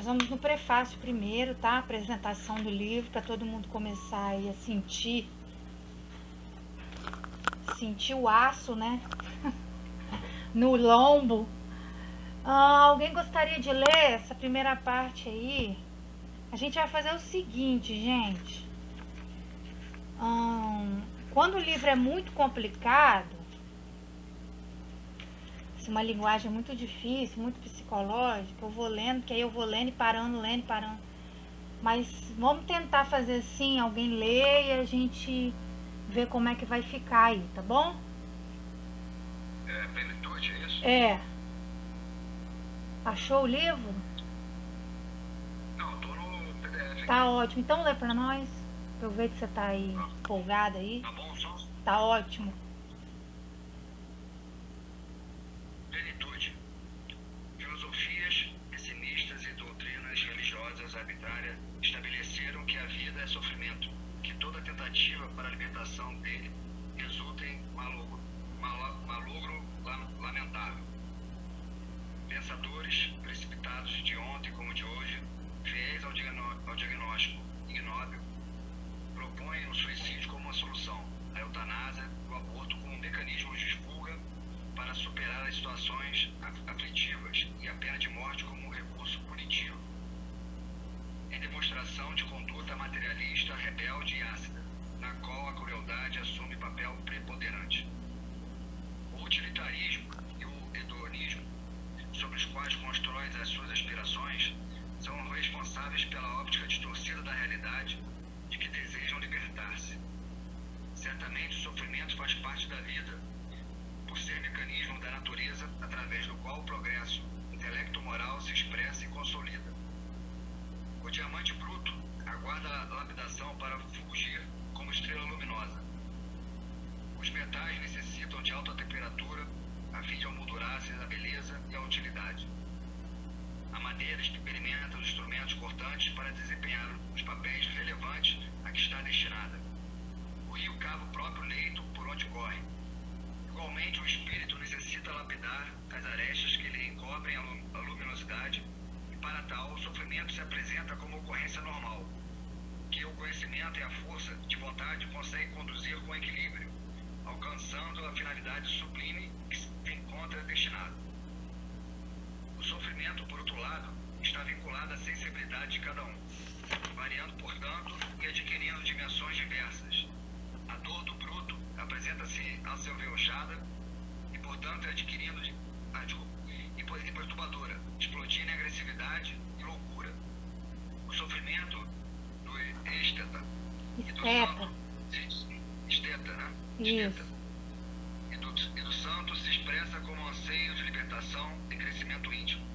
Nós vamos no prefácio primeiro, tá? Apresentação do livro, para todo mundo começar aí a sentir o aço, né? No lombo. Alguém gostaria de ler essa primeira parte aí? A gente vai fazer o seguinte, gente. Quando o livro é muito complicado, se uma linguagem é muito difícil, muito psicológica, eu vou lendo, que aí eu vou lendo e parando. Mas vamos tentar fazer assim, alguém lê e a gente vê como é que vai ficar aí, tá bom? Plenitude, é isso? É. Achou o livro? Não, tô no PDF. Tá ótimo. Então lê pra nós. Pra eu ver que você tá aí empolgada aí. Tá bom, só? Tá ótimo. Plenitude. Filosofias pessimistas e doutrinas religiosas arbitrárias estabeleceram que a vida é sofrimento, que toda tentativa para a libertação dele resulta em malogro lamentável. Pensadores precipitados de ontem como de hoje, fiéis ao diagnóstico ignóbil, propõem o suicídio como uma solução, a eutanásia e o aborto como um mecanismo de fuga para superar as situações aflitivas e a pena de morte como um recurso punitivo. Em demonstração de conduta materialista, rebelde e ácida, na qual a crueldade assume papel preponderante. O utilitarismo e o hedonismo, sobre os quais constrói as suas aspirações, são responsáveis pela óptica distorcida da realidade de que desejam libertar-se. Certamente o sofrimento faz parte da vida, por ser mecanismo da natureza através do qual o progresso intelecto-moral se expressa e consolida. O diamante bruto aguarda a lapidação para fulgir como estrela luminosa. Os metais necessitam de alta temperatura a fim de amoldurar-se a beleza e a utilidade. A madeira experimenta os instrumentos cortantes para desempenhar os papéis relevantes a que está destinada. O rio cava o próprio leito por onde corre. Igualmente, o espírito necessita lapidar as arestas que lhe encobrem a luminosidade, e para tal, o sofrimento se apresenta como ocorrência normal, que o conhecimento e a força de vontade conseguem conduzir com equilíbrio, alcançando a finalidade sublime que se encontra destinado. O sofrimento, por outro lado, está vinculado à sensibilidade de cada um, variando, portanto, e adquirindo dimensões diversas. A dor do bruto apresenta-se asseverochada e, portanto, adquirindo e perturbadora, explodindo em agressividade e loucura. O sofrimento do esteta e do santo esteta, né? Esteta. E do santo se expressa como anseio de libertação e crescimento íntimo.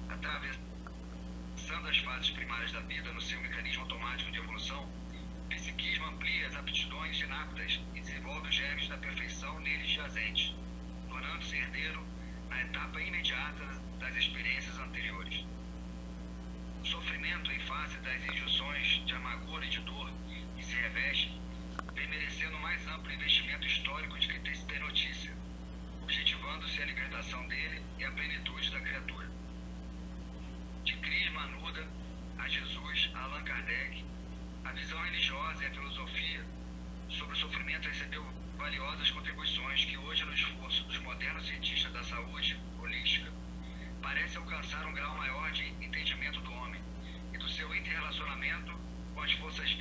Atravessando as fases primárias da vida no seu mecanismo automático de evolução, o psiquismo amplia as aptidões inaptas e desenvolve os germes da perfeição neles jazentes, tornando-se herdeiro na etapa imediata das experiências anteriores. O sofrimento, em face das injunções de amargura e de dor que se reveste, vem merecendo mais amplo investimento histórico de que se tem notícia, objetivando-se a libertação dele e a plenitude da criatura. De Crisma Nuda a Jesus, a Allan Kardec, a visão religiosa e a filosofia sobre o sofrimento recebeu valiosas contribuições que hoje, no esforço dos modernos cientistas da saúde holística, parece alcançar um grau maior de entendimento do homem e do seu interrelacionamento com as forças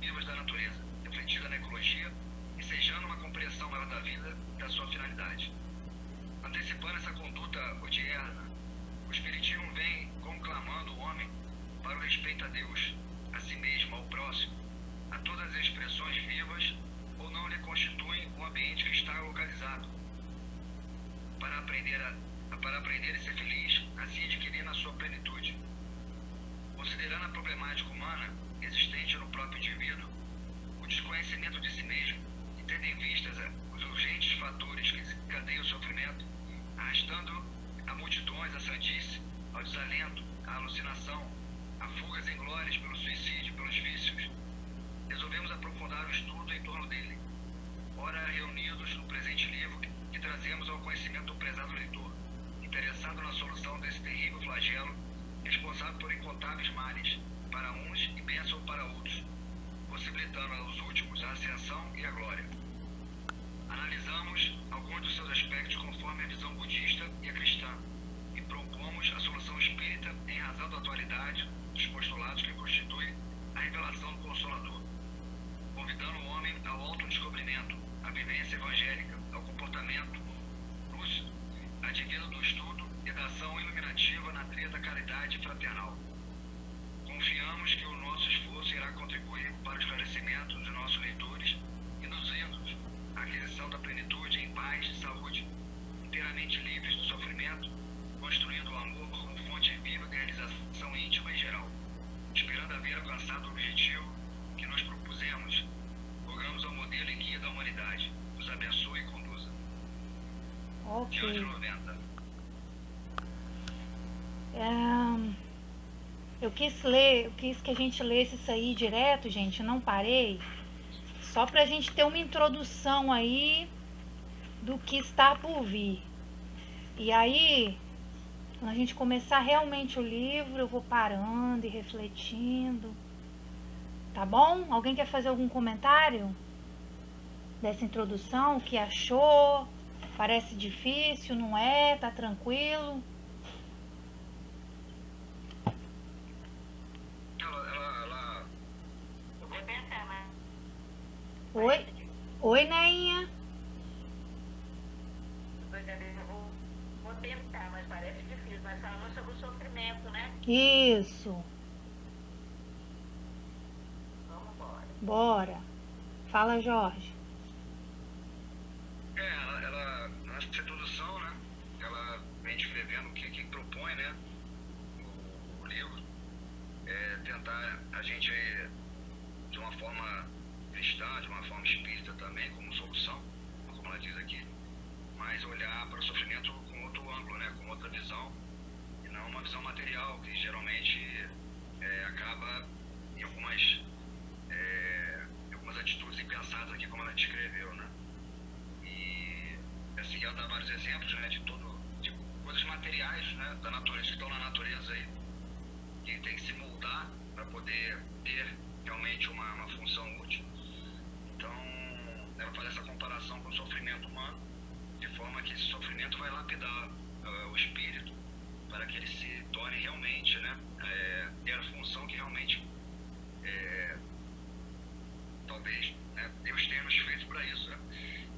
vivas da natureza, refletida na ecologia, ensejando uma compreensão maior da vida e da sua finalidade. Antecipando essa conduta odierna, o Espiritismo vem conclamando o homem para o respeito a Deus, a si mesmo, ao próximo, a todas as expressões vivas ou não lhe constituem o ambiente que está localizado, para aprender e ser feliz, assim adquirindo a sua plenitude. Considerando a problemática humana existente no próprio indivíduo, o desconhecimento de si mesmo, e tendo em vista os urgentes fatores que desencadeiam o sofrimento, arrastando a multidões à sandice, ao desalento, à alucinação, a fugas inglórias pelo suicídio, pelos vícios, resolvemos aprofundar o estudo em torno dele, ora reunidos no presente livro que trazemos ao conhecimento do prezado leitor, interessado na solução desse terrível flagelo responsável por incontáveis males para uns e bênção para outros, possibilitando aos últimos a ascensão e a glória. Analisamos alguns dos seus aspectos conforme a visão budista e a cristã e propomos a solução espírita em razão da atualidade dos postulados que constituem a revelação do Consolador, convidando o homem ao autodescobrimento, à vivência evangélica, ao comportamento lúcido, advindo do estudo e da ação iluminativa na trilha da caridade fraternal. Confiamos que o nosso esforço irá contribuir para o esclarecimento de nossos leitores, induzindo-os à aquisição da plenitude em paz e saúde, inteiramente livres do sofrimento, construindo o amor como fonte viva de realização íntima e geral. Esperando haver alcançado o objetivo que nos propusemos, rogamos ao modelo e guia da humanidade, nos abençoe e conduza. Diante 90. Eu quis que a gente lesse isso aí direto, gente, não parei. Só pra gente ter uma introdução aí do que está por vir. E aí, quando a gente começar realmente o livro, eu vou parando e refletindo. Tá bom? Alguém quer fazer algum comentário dessa introdução? O que achou? Parece difícil, não é? Tá tranquilo? Eu vou pensar, mas... Oi, Neinha. Eu vou tentar, mas parece difícil. Mas falando sobre o sofrimento, né? Isso. Vamos embora. Bora. Fala, Jorge. Ela nessa introdução, né, ela vem descrevendo o que propõe, né, o livro, tentar a gente, de uma forma cristã, de uma forma espírita também, como solução, como ela diz aqui, mas olhar para o sofrimento com outro ângulo, né, com outra visão, e não uma visão material, que geralmente acaba em algumas atitudes impensadas aqui, como ela descreveu, né. Assim, ela dá vários exemplos, né, de coisas materiais, né, da natureza, que estão na natureza aí, que tem que se moldar para poder ter realmente uma função útil. Então, ela faz essa comparação com o sofrimento humano, de forma que esse sofrimento vai lapidar o espírito para que ele se torne realmente, né, ter a função que realmente talvez, né, Deus tenha nos feito para isso, né,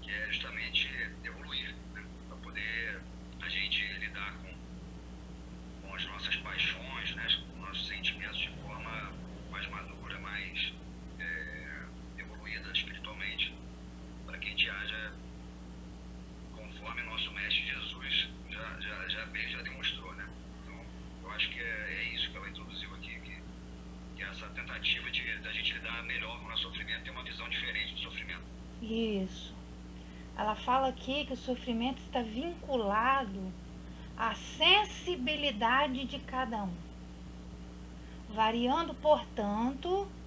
que é justamente evoluir, né, para poder a gente lidar com as nossas paixões, né, com nossos sentimentos de forma mais madura, mais evoluída espiritualmente, para que a gente haja conforme nosso Mestre Jesus já demonstrou, né. Então, eu acho que é isso que ela introduziu aqui, que é essa tentativa da gente lidar melhor com o nosso sofrimento, ter uma visão diferente do sofrimento. Isso. Ela fala aqui que o sofrimento está vinculado à sensibilidade de cada um.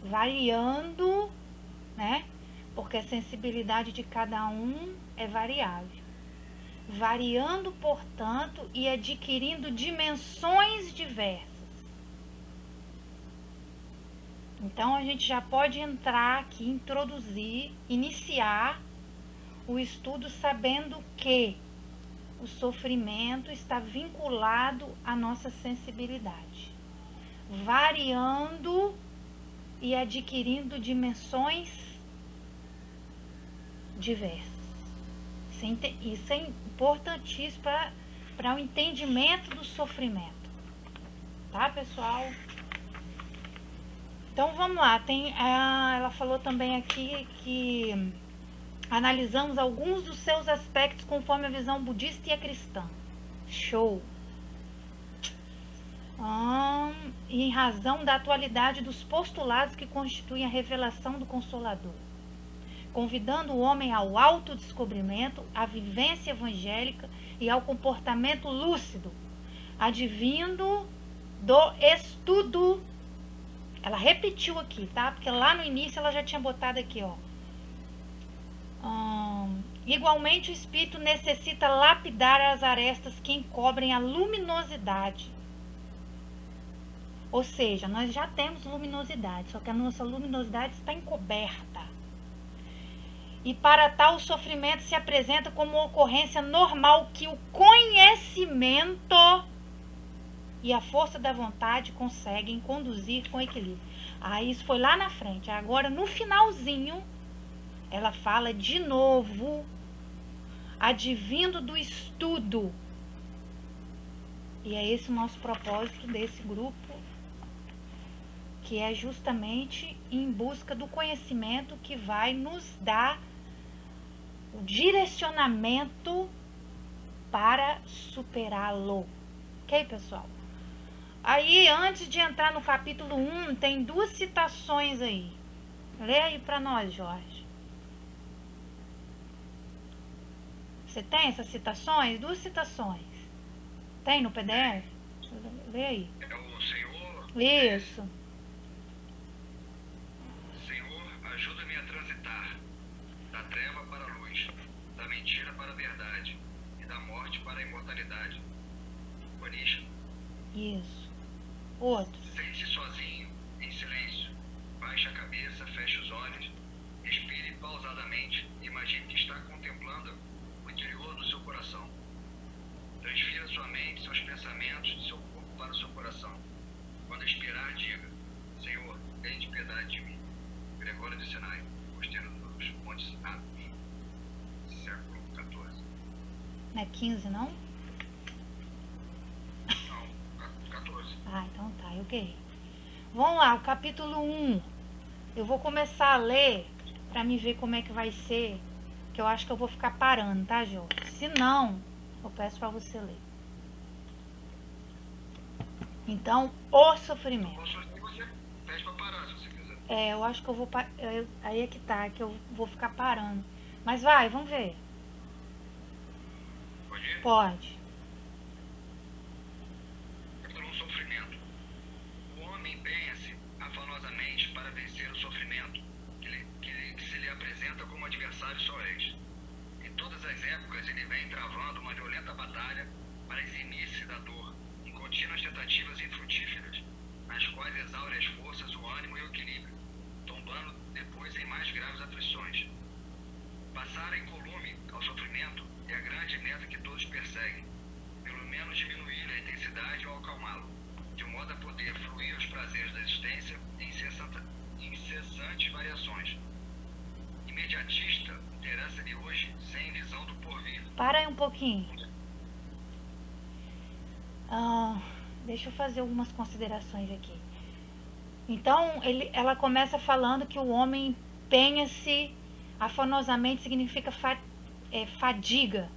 Variando, né? Porque a sensibilidade de cada um é variável. Variando, portanto, e adquirindo dimensões diversas. Então, a gente já pode entrar aqui, iniciar o estudo sabendo que o sofrimento está vinculado à nossa sensibilidade, variando e adquirindo dimensões diversas. Isso é importantíssimo para o entendimento do sofrimento, tá, pessoal? Então vamos lá, ela falou também aqui que analisamos alguns dos seus aspectos conforme a visão budista e a cristã. Show! Em razão da atualidade dos postulados que constituem a revelação do Consolador, convidando o homem ao autodescobrimento, à vivência evangélica e ao comportamento lúcido, advindo do estudo. Ela repetiu aqui, tá? Porque lá no início ela já tinha botado aqui, ó. Igualmente, o espírito necessita lapidar as arestas que encobrem a luminosidade Ou seja, nós já temos luminosidade, só que a nossa luminosidade está encoberta. E para tal, o sofrimento se apresenta como uma ocorrência normal que o conhecimento e a força da vontade conseguem conduzir com equilíbrio. Isso foi lá na frente. Agora, no finalzinho, ela fala de novo, advindo do estudo. E é esse o nosso propósito desse grupo, que é justamente em busca do conhecimento que vai nos dar o direcionamento para superá-lo. Ok, pessoal? Aí, antes de entrar no capítulo 1, tem 2 citações aí. Lê aí para nós, Jorge. Você tem essas citações? 2 citações. Tem no PDF? Lê aí. É o Senhor. Isso. Senhor, ajuda-me a transitar da treva para a luz, da mentira para a verdade e da morte para a imortalidade. Upanishad. Isso. Outro. Sente-se sozinho, em silêncio. Baixe a cabeça, feche os olhos, respire pausadamente e imagine que está contemplando o interior do seu coração. Transfira sua mente, seus pensamentos de seu corpo para o seu coração. Quando expirar, diga: Senhor, tende piedade de mim. Gregório de Sinai, Mosteiro dos Montes Athos, século XIV. Não é 15, não? Não, 14. Então tá, eu ganhei. Vamos lá, o capítulo 1. Eu vou começar a ler pra me ver como é que vai ser, que eu acho que eu vou ficar parando, tá, Jorge? Se não, eu peço pra você ler. Então, o sofrimento. Você pede pra parar, se você quiser. Eu acho que eu vou... Aí é que tá, que eu vou ficar parando. Mas vai, vamos ver. Pode ir? Pode. Capítulo 1, sofrimento. O homem empenha-se afanosamente para vencer o sofrimento, que se lhe apresenta como adversário soez. Em todas as épocas ele vem travando uma violenta batalha para eximir-se da dor, em contínuas tentativas infrutíferas, nas quais exaure as forças, o ânimo e o equilíbrio, tombando depois em mais graves aflições. Passar incolume ao sofrimento é a grande meta que todos perseguem, pelo menos diminuir a intensidade ou acalmá-lo, de modo a poder fruir os prazeres da existência em incessantes variações. Imediatista, interessa-lhe hoje sem visão do porvir. Para aí um pouquinho. Deixa eu fazer algumas considerações aqui. Então, ela começa falando que o homem empenha-se afanosamente, significa fadiga.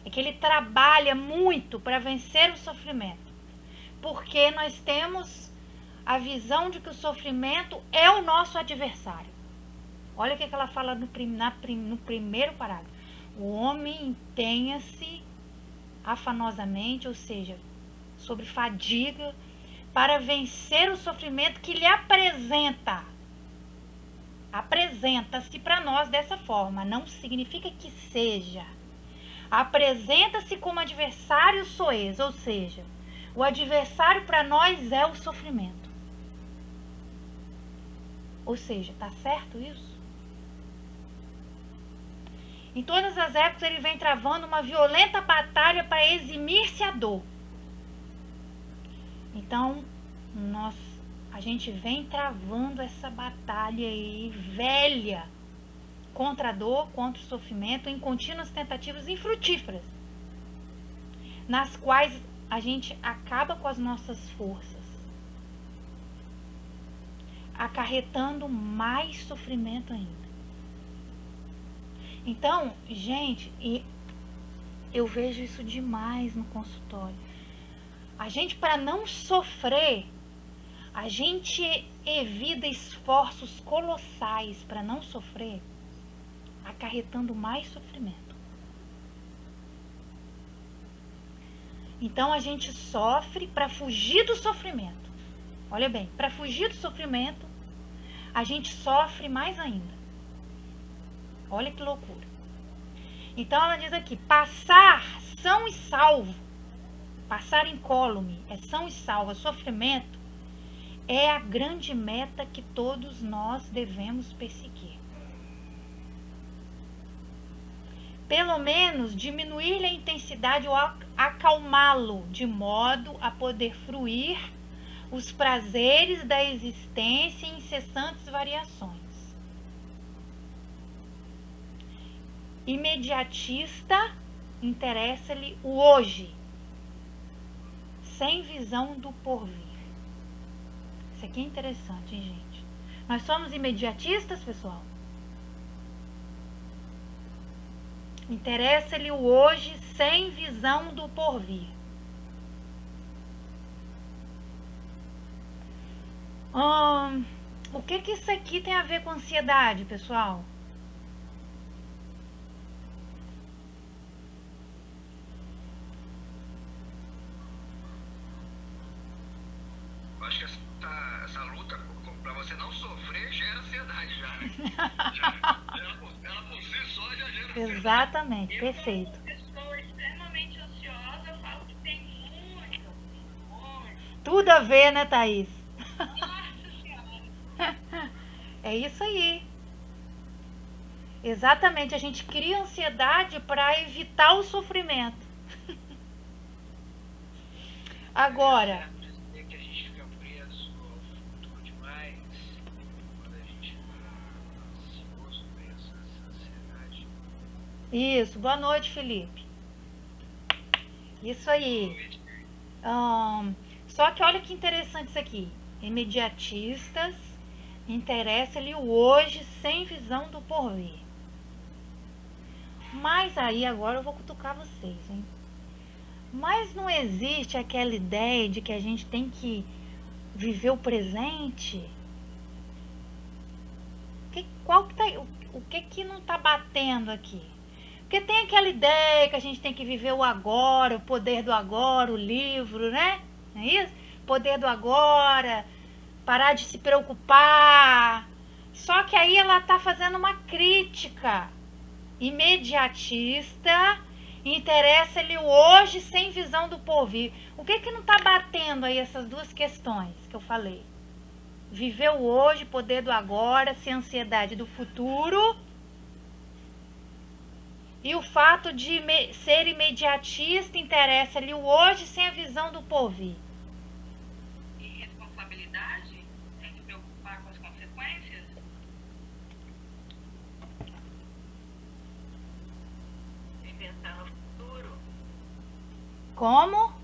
É que ele trabalha muito para vencer o sofrimento. Porque nós temos a visão de que o sofrimento é o nosso adversário. Olha o que ela fala no primeiro parágrafo. O homem empenha-se afanosamente, ou seja, sobre fadiga, para vencer o sofrimento que lhe apresenta. Apresenta-se para nós dessa forma, não significa que seja. Apresenta-se como adversário soez, ou seja, o adversário para nós é o sofrimento. Ou seja, tá certo isso? Em todas as épocas ele vem travando uma violenta batalha para eximir-se a dor. Então, a gente vem travando essa batalha aí velha contra a dor, contra o sofrimento, em contínuas tentativas infrutíferas, nas quais a gente acaba com as nossas forças, acarretando mais sofrimento ainda. Então, gente, eu vejo isso demais no consultório. A gente, para não sofrer, a gente evita esforços colossais para não sofrer, acarretando mais sofrimento. Então, a gente sofre para fugir do sofrimento. Olha bem, para fugir do sofrimento, a gente sofre mais ainda. Olha que loucura. Então, ela diz aqui, passar são e salvo. Passar incólume é são e salvo, é sofrimento, é a grande meta que todos nós devemos perseguir. Pelo menos diminuir-lhe a intensidade ou acalmá-lo, de modo a poder fruir os prazeres da existência em incessantes variações. Imediatista, interessa-lhe o hoje, sem visão do porvir. Isso aqui é interessante, hein, gente? Nós somos imediatistas, pessoal? Interessa-lhe o hoje, sem visão do porvir. O que isso aqui tem a ver com ansiedade, pessoal? Eu acho que essa luta para você não sofrer gera ansiedade já, né? Ela por si só já gera ansiedade. Exatamente, perfeito. Como pessoa extremamente ansiosa, eu falo que tem muito. Tudo a ver, né, Thaís? Nossa Senhora. É isso aí. Exatamente, a gente cria ansiedade para evitar o sofrimento. Agora, É que a gente fica preso ao futuro demais quando a gente fica ansioso, preso nessa ansiedade. isso, boa noite, Felipe. Isso aí. Só que olha que interessante isso aqui. Imediatistas, interessa-lhe o hoje sem visão do porvir. Mas aí agora eu vou cutucar vocês, hein? Mas não existe aquela ideia de que a gente tem que viver o presente? O que não tá batendo aqui? Porque tem aquela ideia que a gente tem que viver o agora, o poder do agora, o livro, né? Não é isso? Poder do agora, parar de se preocupar. Só que aí ela tá fazendo uma crítica imediatista, interessa-lhe o hoje sem visão do porvir. O que não tá batendo aí essas duas questões que eu falei? Viver o hoje, poder do agora, sem ansiedade do futuro. E o fato de ser imediatista interessa-lhe o hoje sem a visão do porvir. E responsabilidade? Tem que preocupar com as consequências? E pensar no futuro? Como?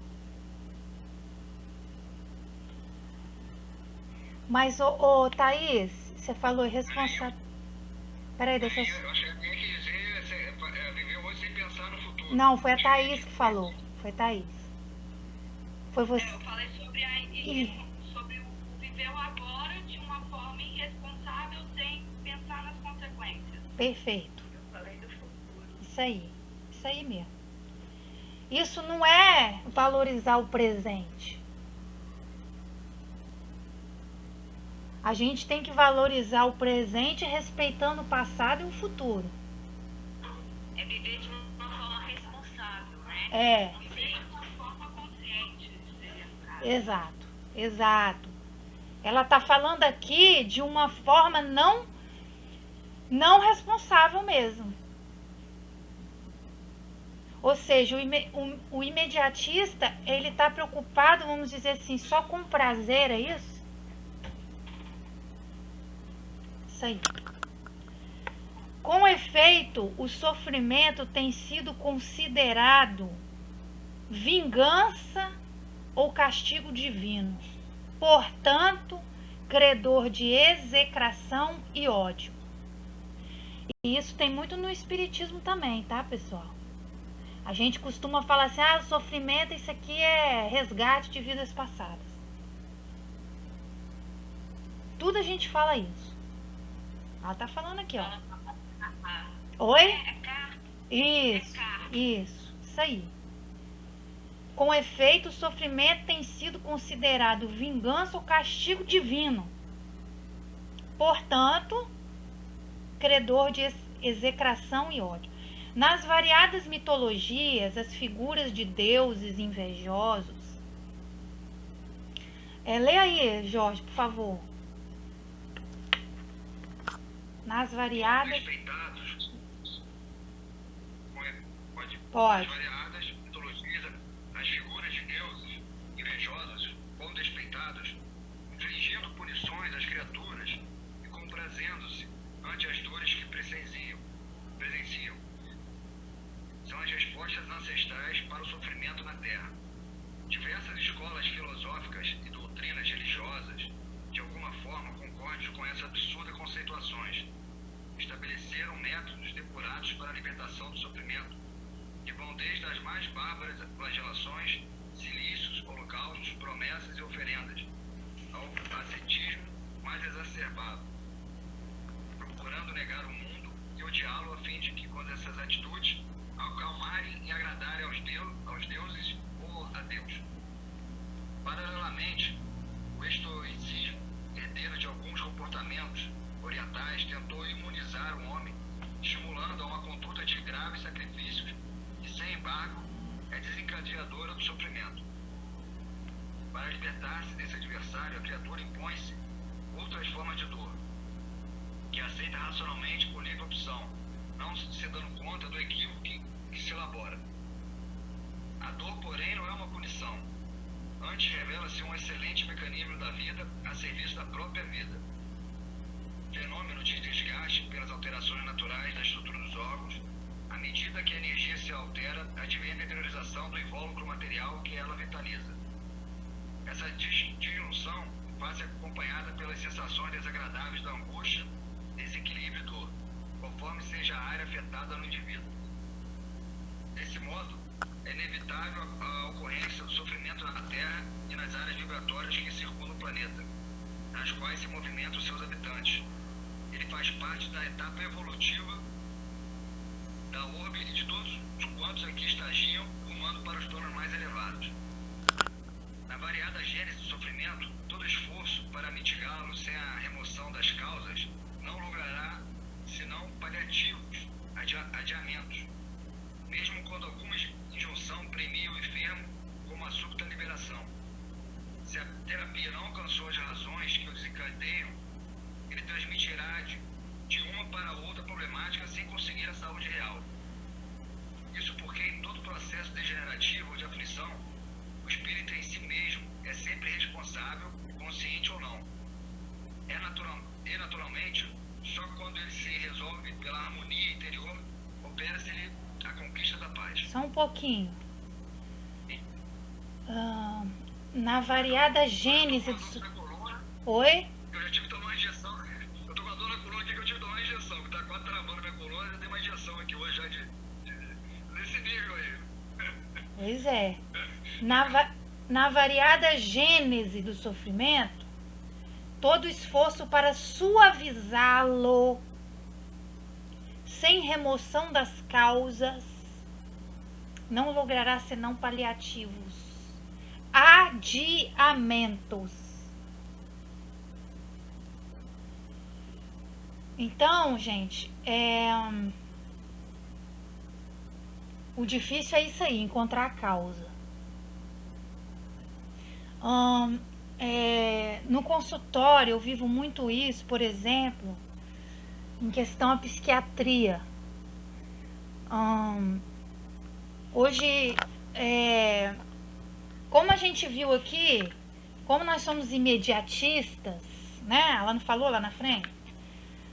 Mas, Thaís, você falou responsável. Peraí, deixa eu... Eu acho que tem que dizer viver hoje sem pensar no futuro. Não, foi a Thaís que falou. Foi a Thaís. Foi você. Eu falei sobre, sobre o viver o agora de uma forma irresponsável sem pensar nas consequências. Perfeito. Eu falei do futuro. Isso aí mesmo. Isso não é valorizar o presente. A gente tem que valorizar o presente respeitando o passado e o futuro. É viver de uma forma responsável, né? É, Viver de uma forma consciente, seria o caso. exato. Ela está falando aqui de uma forma não responsável mesmo. Ou seja, o imediatista, ele está preocupado, vamos dizer assim, só com prazer, é isso? Isso aí. Com efeito, o sofrimento tem sido considerado vingança ou castigo divino. Portanto, credor de execração e ódio. E isso tem muito no espiritismo também, tá, pessoal? A gente costuma falar assim, o sofrimento, isso aqui é resgate de vidas passadas. Tudo a gente fala isso. Ela tá falando aqui, ó. Oi? Isso aí. Com efeito, o sofrimento tem sido considerado vingança ou castigo divino. Portanto, credor de execração e ódio. Nas variadas mitologias, as figuras de deuses invejosos Lê aí, Jorge, por favor. Nas variadas... Despeitados, Pode. as variadas mitologias, as figuras de deuses invejosos ou despeitados, infligindo punições às criaturas e comprazendo-se ante as dores que presenciam. São as respostas ancestrais para o sofrimento na Terra. Diversas escolas filosóficas e doutrinas religiosas, de alguma forma concordam com essas absurdas conceituações, estabeleceram métodos depurados para a libertação do sofrimento, que vão desde as mais bárbaras flagelações, silícios, holocaustos, promessas e oferendas, ao ascetismo mais exacerbado, procurando negar o mundo e odiá-lo a fim de que, com essas atitudes, acalmarem e agradarem aos deuses ou a Deus. Paralelamente, o estoicismo, herdeiro de alguns comportamentos orientais, tentou imunizar o homem, estimulando a uma conduta de graves sacrifícios, que, sem embargo, é desencadeadora do sofrimento. Para libertar-se desse adversário, a criatura impõe-se outras formas de dor, que aceita racionalmente por livre opção, não se dando conta do equívoco que se elabora. A dor, porém, não é uma punição. Antes revela-se um excelente mecanismo da vida a serviço da própria vida. Fenômeno de desgaste pelas alterações naturais da estrutura dos órgãos. À medida que a energia se altera, advém a deteriorização do invólucro material que ela vitaliza. Essa disjunção faz-se acompanhada pelas sensações desagradáveis da angústia, desequilíbrio e dor, conforme seja a área afetada no indivíduo. Desse modo, é inevitável a ocorrência do sofrimento na Terra e nas áreas vibratórias que circundam o planeta, nas quais se movimentam os seus habitantes. Ele faz parte da etapa evolutiva da orbe e de todos os quantos aqui estagiam, rumando para os planos mais elevados. Na variada gênese do sofrimento, todo esforço para mitigá-lo sem a remoção das causas não logrará senão paliativos, adiamentos, mesmo quando alguma injunção premia o enfermo como a súbita liberação. Se a terapia não alcançou as razões que o desencadeiam, ele transmitirá de uma para outra problemática sem conseguir a saúde real. Isso porque em todo processo degenerativo ou de aflição, o espírito em si mesmo é sempre responsável, consciente ou não. Naturalmente, só quando ele se resolve pela harmonia interior, opera-se-lhe a conquista da paz. Só um pouquinho. Na variada gênese do... Oi? Eu já tive que tomar uma injeção. Eu tô com a dor na coluna aqui que eu tive que tomar uma injeção, que tá quase travando minha coluna, eu dei uma injeção aqui hoje já nesse nível aí. Pois é. Na variada gênese do sofrimento, todo esforço para suavizá-lo, sem remoção das causas, não logrará senão paliativos, adiamentos. Então, gente, o difícil é isso aí, encontrar a causa. No consultório eu vivo muito isso, por exemplo, em questão à psiquiatria. Hoje, como a gente viu aqui, como nós somos imediatistas, né? Ela não falou lá na frente?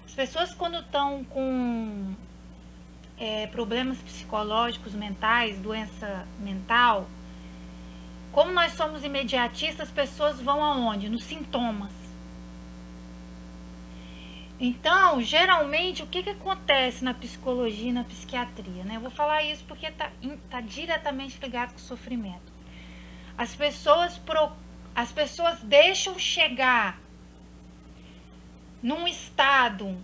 As pessoas quando estão com problemas psicológicos mentais, doença mental, como nós somos imediatistas, as pessoas vão aonde? Nos sintomas. Então, geralmente, o que acontece na psicologia e na psiquiatria, né? Eu vou falar isso porque tá diretamente ligado com o sofrimento. As pessoas deixam chegar num estado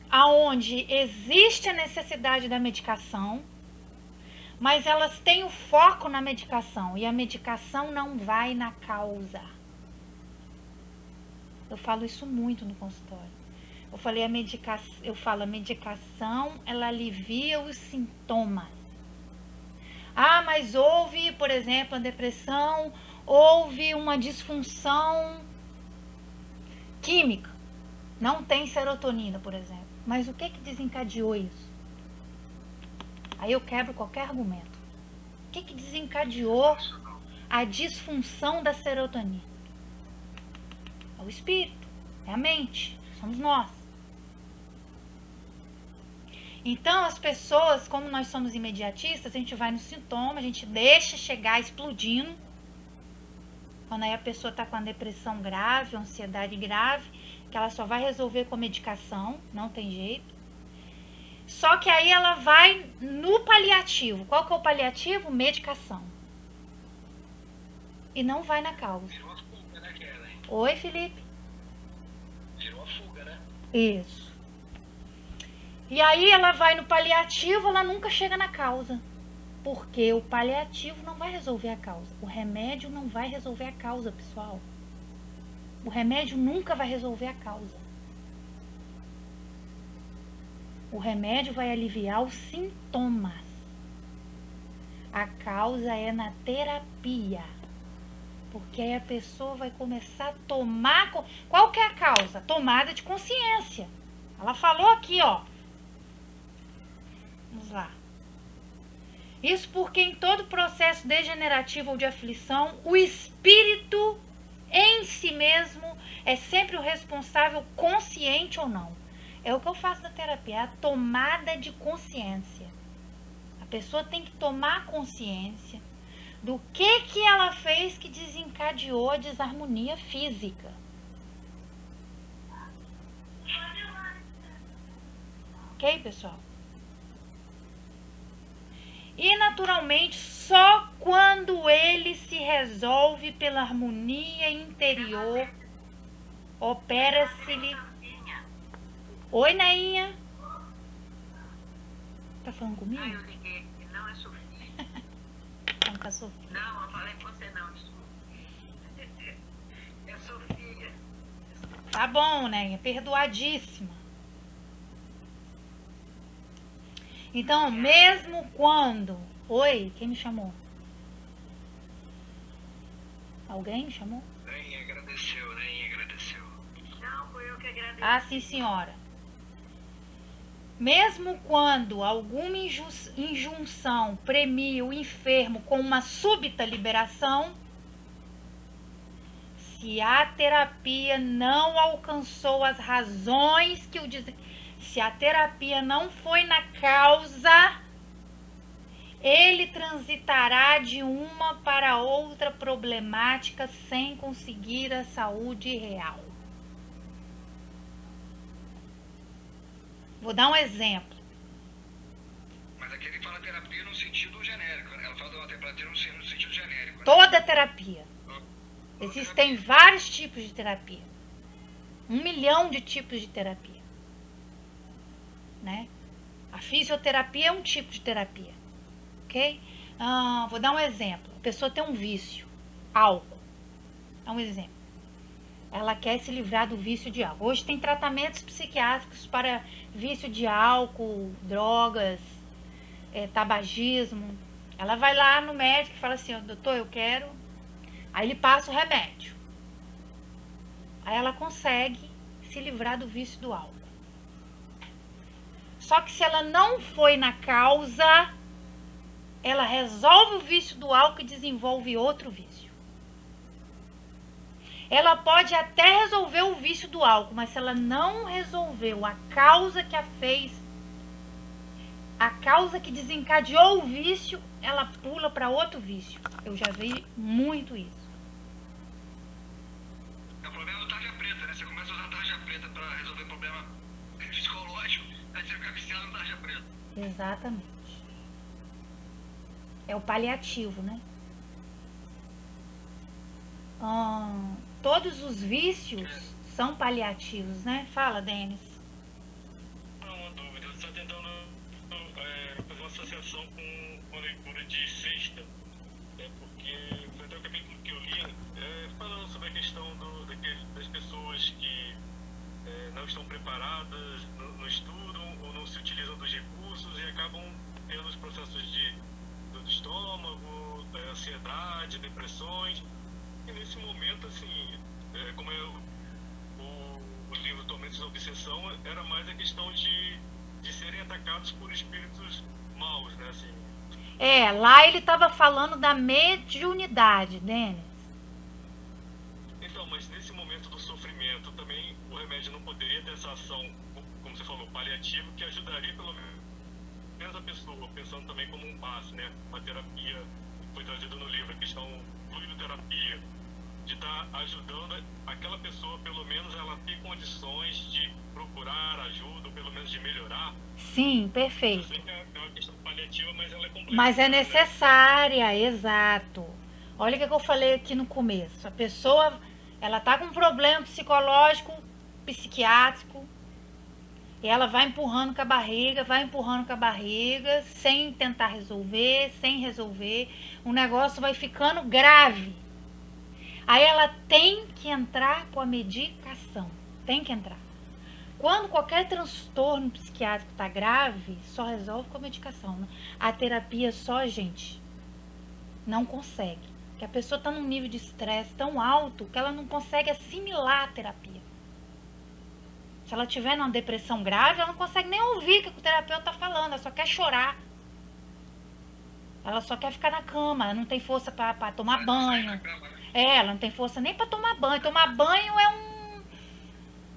aonde existe a necessidade da medicação, mas elas têm o foco na medicação e a medicação não vai na causa. Eu falo isso muito no consultório. Eu falo, a medicação, ela alivia os sintomas. Ah, mas houve, por exemplo, a depressão, houve uma disfunção química. Não tem serotonina, por exemplo. Mas o que desencadeou isso? Aí eu quebro qualquer argumento. O que desencadeou a disfunção da serotonina? É o espírito, é a mente, somos nós. Então, as pessoas, como nós somos imediatistas, a gente vai no sintoma, a gente deixa chegar explodindo. Quando aí a pessoa está com a depressão grave, ansiedade grave, que ela só vai resolver com medicação, não tem jeito. Só que aí ela vai no paliativo. Qual que é o paliativo? Medicação. E não vai na causa. Virou a fuga, né, Kellen? Oi, Felipe. Virou a fuga, né? Isso. E aí ela vai no paliativo, ela nunca chega na causa. Porque o paliativo não vai resolver a causa. O remédio não vai resolver a causa, pessoal. O remédio nunca vai resolver a causa. O remédio vai aliviar os sintomas. A causa é na terapia. Porque aí a pessoa vai começar a tomar... Qual que é a causa? Tomada de consciência. Ela falou aqui, ó. Vamos lá. Isso porque em todo processo degenerativo ou de aflição, o espírito em si mesmo é sempre o responsável, consciente ou não. É o que eu faço na terapia, é a tomada de consciência. A pessoa tem que tomar consciência do que ela fez que desencadeou a desarmonia física. Ok, pessoal? E naturalmente, só quando ele se resolve pela harmonia interior, opera-se-lhe... Oi, Nainha. Tá falando comigo? Eu liguei. Não, é Sofia. Não, tá Sofia. Não, eu falei com você não, desculpa. É Sofia. Tá bom, Nainha. Perdoadíssima. Então, mesmo quando... Oi, quem me chamou? Alguém me chamou? Nem agradeceu. Não, foi eu que agradeci. Ah, sim, senhora. Mesmo quando alguma injunção premia o enfermo com uma súbita liberação, se a terapia não alcançou as razões que o dizem, se a terapia não foi na causa, ele transitará de uma para outra problemática sem conseguir a saúde real. Vou dar um exemplo. Mas aqui ele fala terapia no sentido genérico. Ela fala de uma terapia no sentido genérico. Né? Toda terapia. Existem vários tipos de terapia. 1 milhão de tipos de terapia. Né? A fisioterapia é um tipo de terapia. Ok? Vou dar um exemplo. A pessoa tem um vício. Álcool. É um exemplo. Ela quer se livrar do vício de álcool. Hoje tem tratamentos psiquiátricos para vício de álcool, drogas, tabagismo. Ela vai lá no médico e fala assim, doutor, eu quero... Aí ele passa o remédio. Aí ela consegue se livrar do vício do álcool. Só que se ela não foi na causa, ela resolve o vício do álcool e desenvolve outro vício. Ela pode até resolver o vício do álcool, mas se ela não resolveu a causa que a fez, a causa que desencadeou o vício, ela pula para outro vício. Eu já vi muito isso. É o problema do tarja preta, né? Você começa a usar tarja preta para resolver problema psicológico, aí você fica viciado no tarja preta. Exatamente. É o paliativo, né? Todos os vícios são paliativos, né? Fala, Denis. Não, uma dúvida. Você está tentando fazer uma associação com a leitura de sexta. Porque foi até o capítulo que eu li, falando sobre a questão das pessoas que não estão preparadas, não estudam ou não se utilizam dos recursos e acabam tendo os processos do estômago questões. E nesse momento, assim, como o livro Tormentos da Obsessão, era mais a questão de serem atacados por espíritos maus, né? Assim, Lá ele estava falando da mediunidade, Denis. então, mas nesse momento do sofrimento, também o remédio não poderia ter essa ação, como você falou, paliativa, que ajudaria pelo menos a pessoa, pensando também como um passe, né? Uma terapia, que foi trazida no livro, a questão fluidoterapia, de estar ajudando aquela pessoa, pelo menos ela ter condições de procurar ajuda, ou pelo menos de melhorar. Sim, Eu perfeito. sei que é uma questão paliativa, mas ela é complexa. Mas é né? necessária, exato. Olha o que eu falei aqui no começo. A pessoa, ela tá com um problema psicológico, psiquiátrico, e ela vai empurrando com a barriga, sem tentar resolver, sem resolver. O negócio vai ficando grave. Aí ela tem que entrar com a medicação. Tem que entrar. Quando qualquer transtorno psiquiátrico está grave, só resolve com a medicação. Né? A terapia só, gente, não consegue. Porque a pessoa está num nível de estresse tão alto que ela não consegue assimilar a terapia. Se ela tiver numa depressão grave, ela não consegue nem ouvir o que o terapeuta está falando. Ela só quer chorar. Ela só quer ficar na cama. Ela não tem força para tomar banho. Ela não tem força nem para tomar banho. Tomar banho é um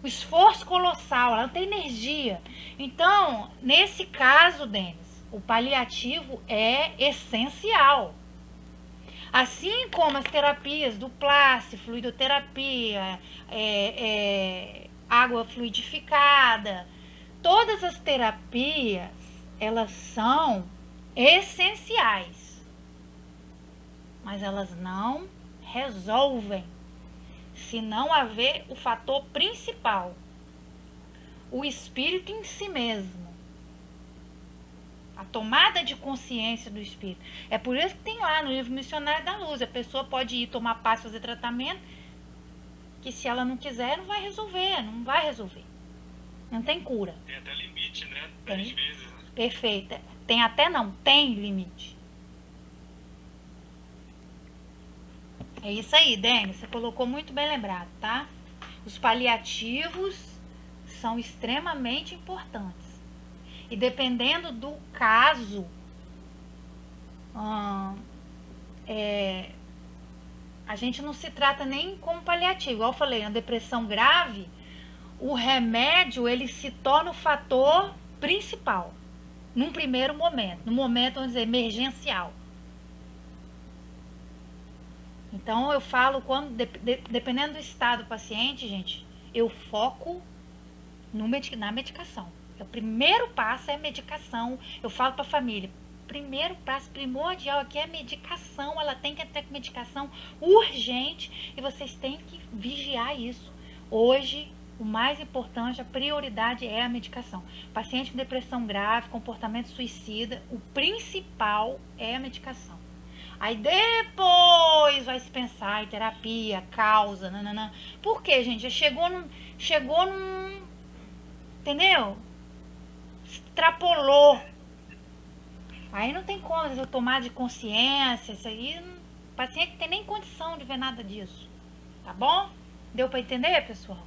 esforço colossal, ela não tem energia. Então, nesse caso, Denis, o paliativo é essencial. Assim como as terapias do Place, fluidoterapia, água fluidificada, todas as terapias, elas são essenciais, mas elas não resolvem se não haver o fator principal, o espírito em si mesmo, a tomada de consciência do espírito. É por isso que tem lá no livro Missionário da Luz, a pessoa pode ir tomar passe, fazer tratamento, que se ela não quiser, não vai resolver, não tem cura. Tem até limite, né? Tem. 10 vezes. Perfeita. Tem até não, tem limite. É isso aí, Denis, você colocou muito bem lembrado, tá? Os paliativos são extremamente importantes. E dependendo do caso, a gente não se trata nem como paliativo. Igual eu falei, na depressão grave, o remédio ele se torna o fator principal. Num primeiro momento, no momento, vamos dizer, emergencial. Então, eu falo, dependendo do estado do paciente, gente, eu foco na medicação. O primeiro passo é a medicação. Eu falo para a família, primeiro passo primordial aqui é a medicação. Ela tem que entrar com medicação urgente e vocês têm que vigiar isso. Hoje, o mais importante, a prioridade é a medicação. Paciente com depressão grave, comportamento suicida, o principal é a medicação. Aí depois vai se pensar em terapia, causa, nananã. Por quê, gente? Já chegou num entendeu? Extrapolou. Aí não tem como eu tomar de consciência, isso aí, o paciente não tem nem condição de ver nada disso. Tá bom? Deu para entender, pessoal?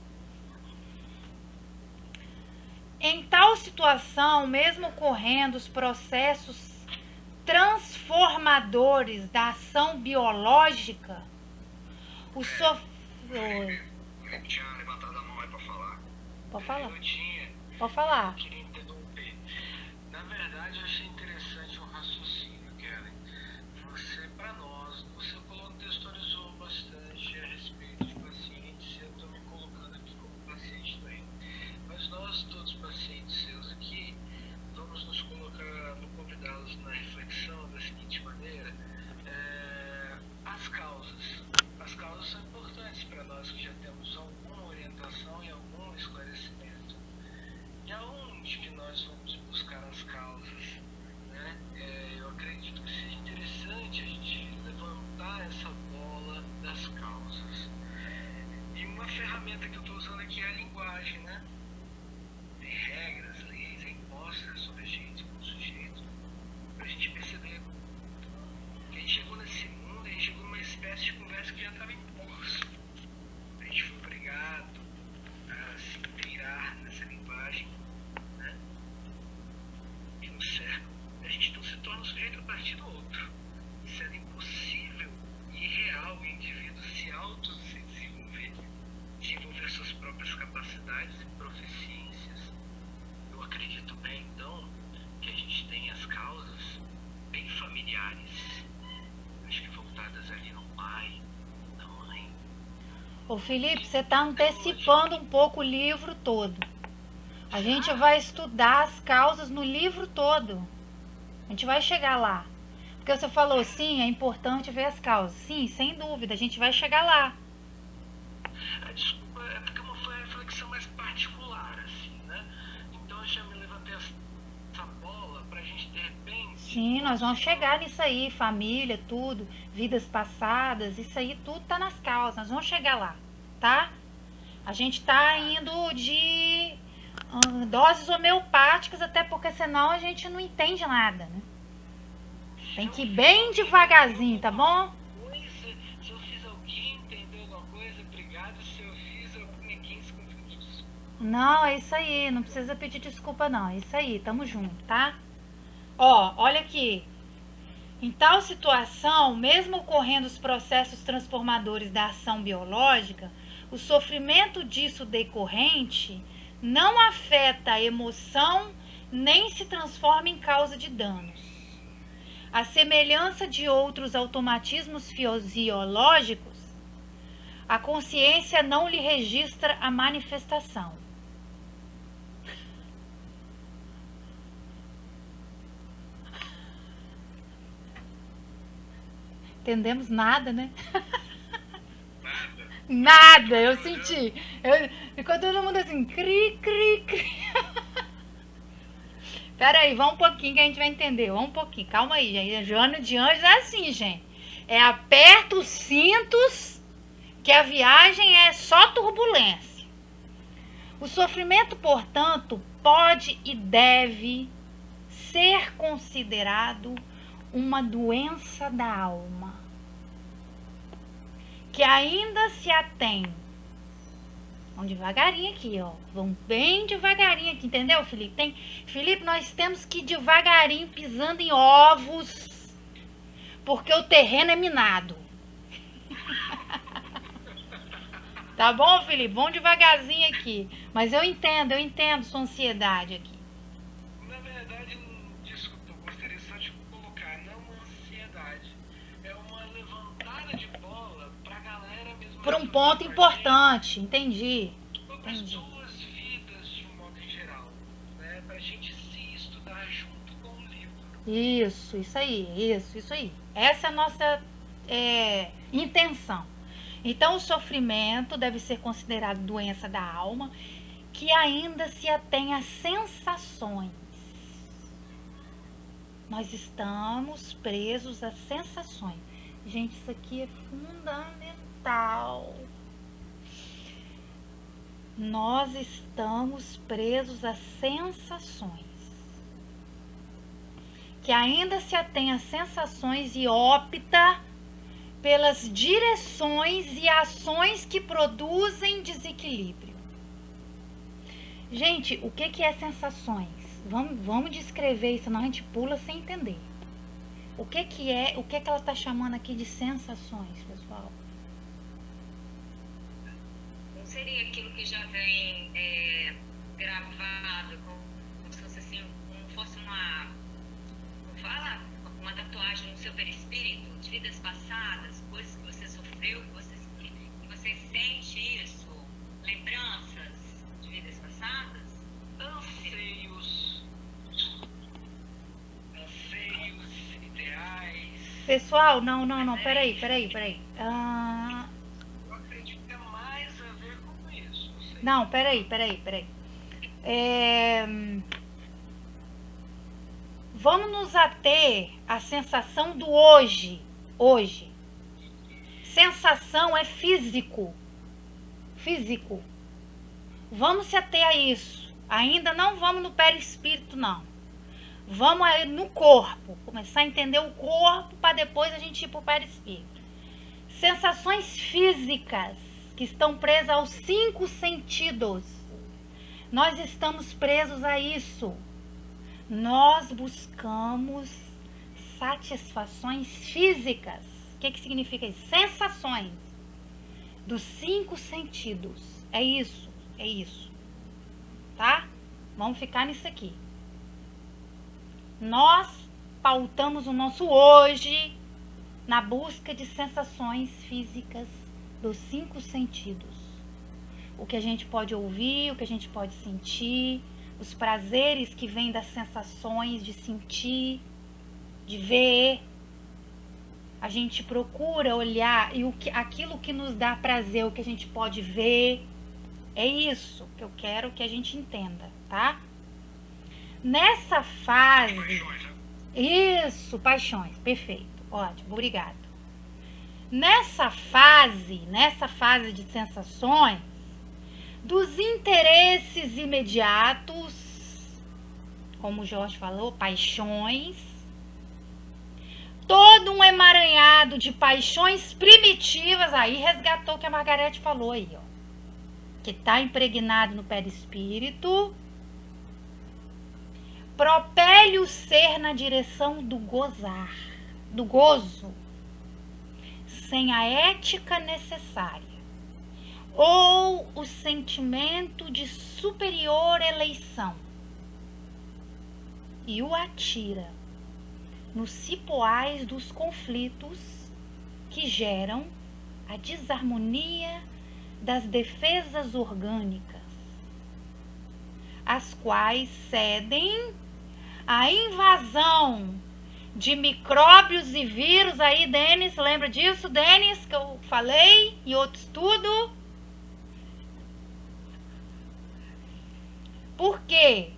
Em tal situação, mesmo ocorrendo os processos transformadores da ação biológica, o sofredor... Tinha levantado a mão aí pra falar. Pode falar. Eu tinha, Pode falar. queria interromper. Na verdade, eu achei interessante o raciocínio, Kellen. Você, para nós, você contextualizou bastante a respeito de pacientes, e eu estou me colocando aqui como paciente também. Mas nós, todos pacientes seus aqui, vamos nos colocar, no convidá-los na reflexão da seguinte maneira: as causas. As causas são importantes para nós que já temos alguma orientação e algum esclarecimento. E aonde que nós vamos buscar as causas? Né? Eu acredito que seja interessante a gente levantar essa bola das causas. E uma ferramenta que eu estou usando aqui é a linguagem, né? Tem regras, leis impostas sobre a gente como sujeito, para a gente perceber que a gente chegou nesse mundo, a gente chegou numa espécie de conversa já estava em curso. A gente foi obrigado a se inteirar nessa linguagem, né? E no cerco, a gente não se torna um sujeito a partir do outro. Isso era impossível e irreal o indivíduo se auto-desenvolver, desenvolver suas próprias capacidades e proficiências. Eu acredito bem, então, que a gente tem as causas bem familiares, acho que voltadas ali no pai, na mãe. Ô Felipe, você está antecipando um pouco o livro todo. A gente vai estudar as causas no livro todo. A gente vai chegar lá. Porque você falou, sim, é importante ver as causas. Sim, sem dúvida, a gente vai chegar lá. Desculpa, é porque foi uma reflexão mais particular, assim, né? Então eu já me levantei essa bola pra gente, de repente... Sim, nós vamos chegar nisso aí, família, tudo, vidas passadas, isso aí tudo tá nas causas, nós vamos chegar lá, tá? A gente tá indo de doses homeopáticas, até porque senão a gente não entende nada, né? Tem que ir bem devagarzinho, tá bom? Se eu fiz alguém entender alguma coisa, obrigado. Se eu fiz alguém se confundiu. Não, é isso aí, não precisa pedir desculpa não, é isso aí, tamo junto, tá? Ó, olha aqui. Em tal situação, mesmo ocorrendo os processos transformadores da ação biológica, o sofrimento disso decorrente não afeta a emoção nem se transforma em causa de danos. A semelhança de outros automatismos fisiológicos, a consciência não lhe registra a manifestação. Entendemos nada, né? Nada, eu senti. Ficou todo mundo assim, cri, cri, cri. Pera aí, vamos um pouquinho que a gente vai entender. Vamos um pouquinho, calma aí, gente. Joana de Anjos é assim, gente. É aperta os cintos, que a viagem é só turbulência. O sofrimento, portanto, pode e deve ser considerado uma doença da alma, que ainda se atém. Vamos devagarinho aqui, ó. Vamos bem devagarinho aqui, entendeu, Felipe? Felipe, nós temos que ir devagarinho, pisando em ovos, porque o terreno é minado. Tá bom, Felipe? Vamos devagarzinho aqui. Mas eu entendo sua ansiedade aqui. Na verdade, desculpa, eu gostaria só de colocar, não uma ansiedade, é uma levantada de bola pra galera mesmo. Por um ponto importante, entendi. Sobre as duas vidas de um modo em geral, né? Pra gente se estudar junto com o livro. Isso aí. Essa é a nossa intenção. Então, o sofrimento deve ser considerado doença da alma, que ainda se atém a sensações. Nós estamos presos a sensações. Gente, isso aqui é fundamental. Nós estamos presos a sensações. Que ainda se atém a sensações e opta pelas direções e ações que produzem desequilíbrio. Gente, o que é sensações? Vamos descrever isso, senão a gente pula sem entender. O que ela está chamando aqui de sensações, pessoal? Não seria aquilo que já vem gravado, como se fosse assim, como fosse uma tatuagem no seu perispírito, de vidas passadas, coisas que você sofreu, que você sente isso, lembranças de vidas passadas? Anseios, ideais. Pessoal, não, peraí. Eu acredito que tem mais a ver com isso. Não, peraí. Vamos nos ater à sensação do hoje. Sensação é físico. Vamos se ater a isso. Ainda não vamos no perispírito, não. Vamos aí no corpo. Começar a entender o corpo para depois a gente ir para o perispírito. Sensações físicas que estão presas aos 5 sentidos. Nós estamos presos a isso. Nós buscamos satisfações físicas. O que significa isso? Sensações dos 5 sentidos. É isso, tá? Vamos ficar nisso aqui. Nós pautamos o nosso hoje na busca de sensações físicas dos 5 sentidos. O que a gente pode ouvir, o que a gente pode sentir, os prazeres que vêm das sensações de sentir, de ver. A gente procura olhar e aquilo que nos dá prazer, o que a gente pode ver. É isso que eu quero que a gente entenda, tá? Nessa fase... Paixões, né? Isso, paixões, perfeito, ótimo, obrigado. Nessa fase de sensações, dos interesses imediatos, como o Jorge falou, paixões, todo um emaranhado de paixões primitivas, aí resgatou o que a Margarete falou aí, ó, que está impregnado no perispírito, propele o ser na direção do gozar, do gozo, sem a ética necessária, ou o sentimento de superior eleição, e o atira nos cipoais dos conflitos que geram a desarmonia das defesas orgânicas, as quais cedem à invasão de micróbios e vírus. Aí, Denis, lembra disso, Denis, que eu falei em outro estudo? Por quê?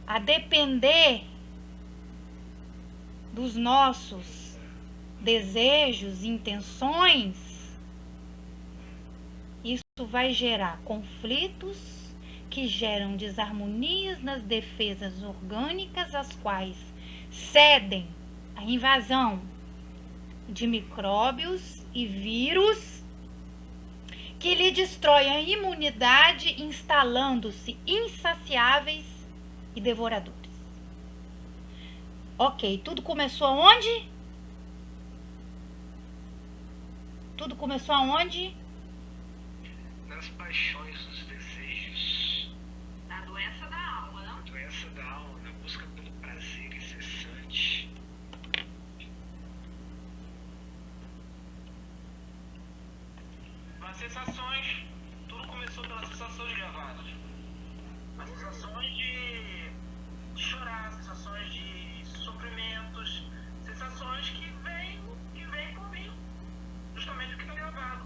A depender dos nossos desejos e intenções, isso vai gerar conflitos que geram desarmonias nas defesas orgânicas, as quais cedem à invasão de micróbios e vírus que lhe destroem a imunidade, instalando-se insaciáveis e devoradores. Ok, tudo começou aonde? Tudo começou aonde? Nas paixões, nos desejos, Na doença da alma, não? na doença da alma, na busca pelo prazer incessante. Nas sensações, tudo começou pelas sensações gravadas. As sensações de chorar, sensações de sofrimentos, sensações que vêm por mim, justamente o que está gravado.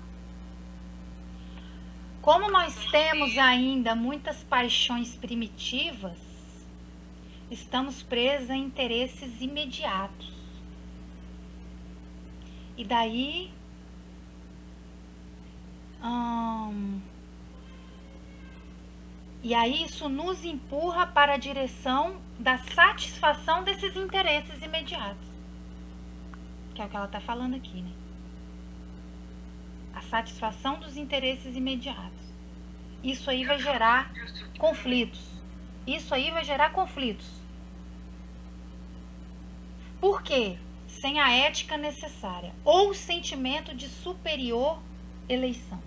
Como nós temos ainda muitas paixões primitivas, estamos presos a interesses imediatos. E daí, isso nos empurra para a direção da satisfação desses interesses imediatos. Que é o que ela está falando aqui, né? A satisfação dos interesses imediatos. Isso aí vai gerar conflitos. Por quê? Sem a ética necessária. Ou sentimento de superior eleição.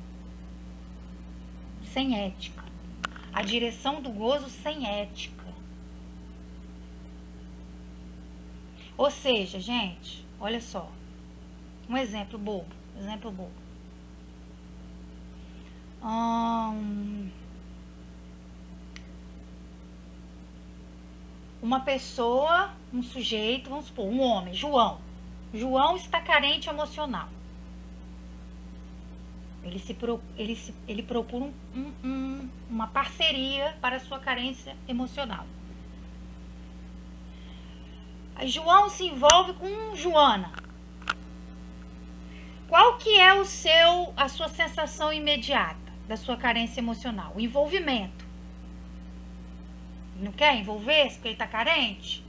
Sem ética. A direção do gozo sem ética. Ou seja, gente, olha só. Um exemplo bobo. Uma pessoa, um sujeito, vamos supor, um homem, João. João está carente emocional. Ele procura uma parceria para a sua carência emocional. João se envolve com Joana. Qual que é a sua sensação imediata da sua carência emocional? O envolvimento. Não quer envolver-se porque ele está carente?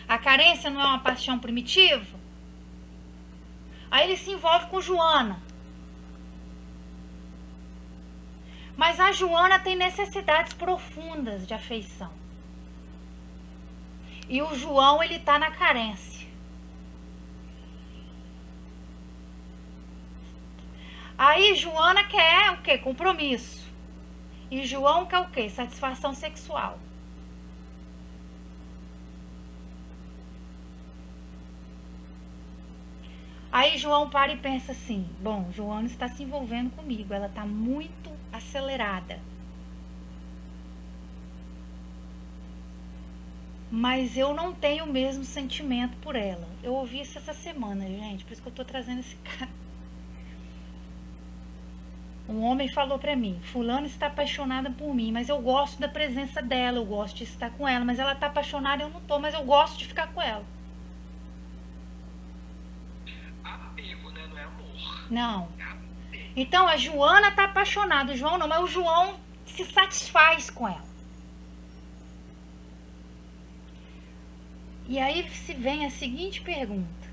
A carência não é uma paixão primitiva? Aí ele se envolve com Joana. Mas a Joana tem necessidades profundas de afeição. E o João, ele tá na carência. Aí Joana quer o quê? Compromisso. E João quer o quê? Satisfação sexual. Aí João para e pensa assim, bom, Joana está se envolvendo comigo, ela está muito acelerada. Mas eu não tenho o mesmo sentimento por ela. Eu ouvi isso essa semana, gente, por isso que eu tô trazendo esse cara. Um homem falou pra mim, fulano está apaixonada por mim, mas eu gosto da presença dela, eu gosto de estar com ela, mas ela tá apaixonada, eu não tô, mas eu gosto de ficar com ela. Apego, né? Não é amor. Não. É apego. Então a Joana tá apaixonada, o João não, mas o João se satisfaz com ela. E aí se vem a seguinte pergunta: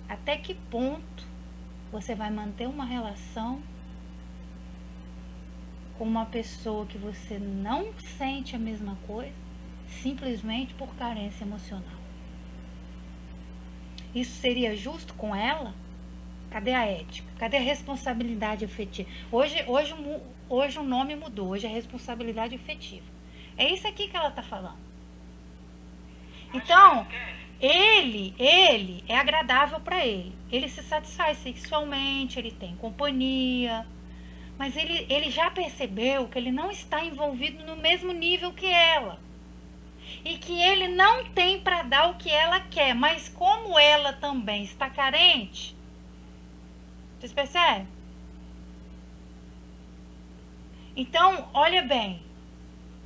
até que ponto você vai manter uma relação com uma pessoa que você não sente a mesma coisa, simplesmente por carência emocional? Isso seria justo com ela? Cadê a ética? Cadê a responsabilidade afetiva? Hoje o nome mudou, hoje é responsabilidade afetiva. É isso aqui que ela está falando. Então, ele é agradável para ele. Ele se satisfaz sexualmente, ele tem companhia. Mas ele já percebeu que ele não está envolvido no mesmo nível que ela. E que ele não tem para dar o que ela quer. Mas como ela também está carente, vocês percebem? Então, olha bem.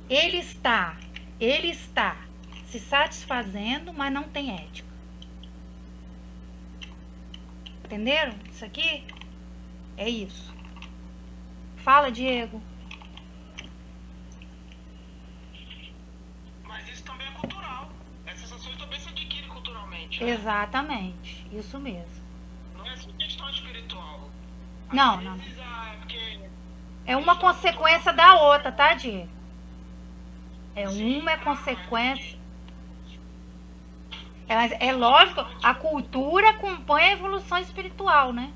Ele está se satisfazendo, mas não tem ética. Entenderam? Isso aqui é isso. Fala, Diego. Mas isso também é cultural. Essas sensações também se adquirem culturalmente. Né? Exatamente, isso mesmo. Não é só questão espiritual. Não, Às não. vezes, porque É uma consequência da outra, tá, Diego? Uma é consequência. É lógico, a cultura acompanha a evolução espiritual, né?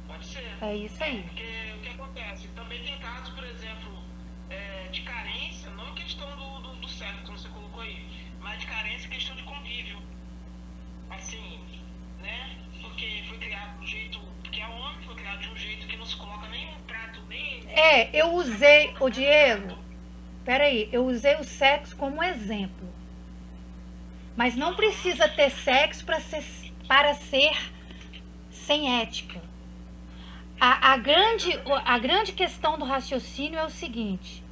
pode ser. É isso aí. Porque o que acontece? Também tem casos, por exemplo, de carência, não questão do sexo, como você colocou aí, mas de carência, questão de convívio. Assim, né? Porque foi criado do jeito. Porque é homem, foi criado de um jeito que não se coloca nem um prato, nem. Eu usei, ô Diego, peraí, eu usei o sexo como exemplo. Mas não precisa ter sexo para ser sem ética. A grande questão do raciocínio é o seguinte: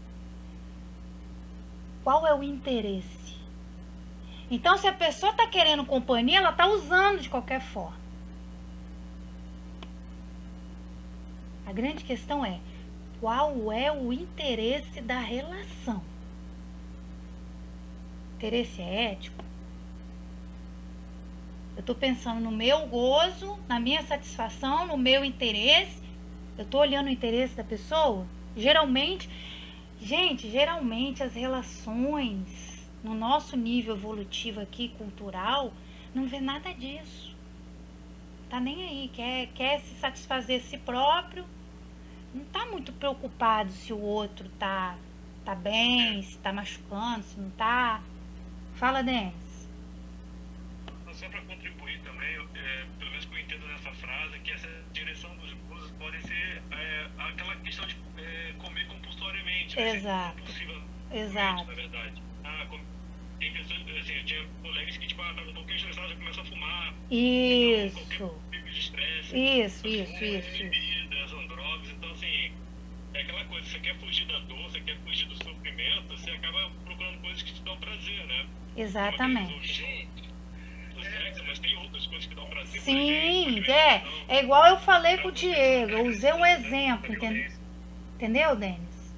qual é o interesse? Então, se a pessoa está querendo companhia, ela está usando de qualquer forma. A grande questão é: qual é o interesse da relação? Interesse é ético? Eu estou pensando no meu gozo, na minha satisfação, no meu interesse. Eu estou olhando o interesse da pessoa? Geralmente as relações no nosso nível evolutivo aqui, cultural, não vê nada disso. Tá nem aí, quer se satisfazer a si próprio, não tá muito preocupado se o outro tá bem, se tá machucando, se não tá. Fala, Denis. Só para contribuir também, pelo menos que eu entendo nessa frase, que essa direção dos gozos pode ser aquela questão de comer compulsoriamente. Exato. Exato. Na verdade. Tem pessoas, assim, eu tinha colegas que, tava um pouquinho estressado, já começa a fumar. Isso. Qualquer tipo de estresse. Isso. Bebidas, drogas. Então, assim, é aquela coisa, você quer fugir da dor, você quer fugir do sofrimento, você acaba procurando coisas que te dão prazer, né? Exatamente. Mas tem outras coisas que dão prazer. Sim, é igual eu falei com o Diego, eu usei um exemplo, entendeu, Denis?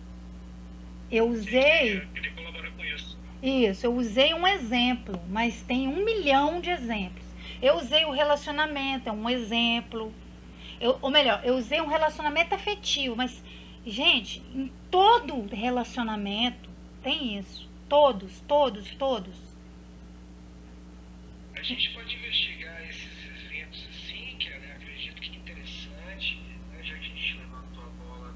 Eu usei. Queria colaborar com isso. Isso, eu usei um exemplo, mas tem 1 milhão de exemplos. Eu usei o relacionamento, é um exemplo. Ou melhor, eu usei um relacionamento afetivo, mas, gente, em todo relacionamento tem isso. Todos. A gente pode investigar esses eventos assim, que eu acredito que é interessante, né, já que a gente levantou a bola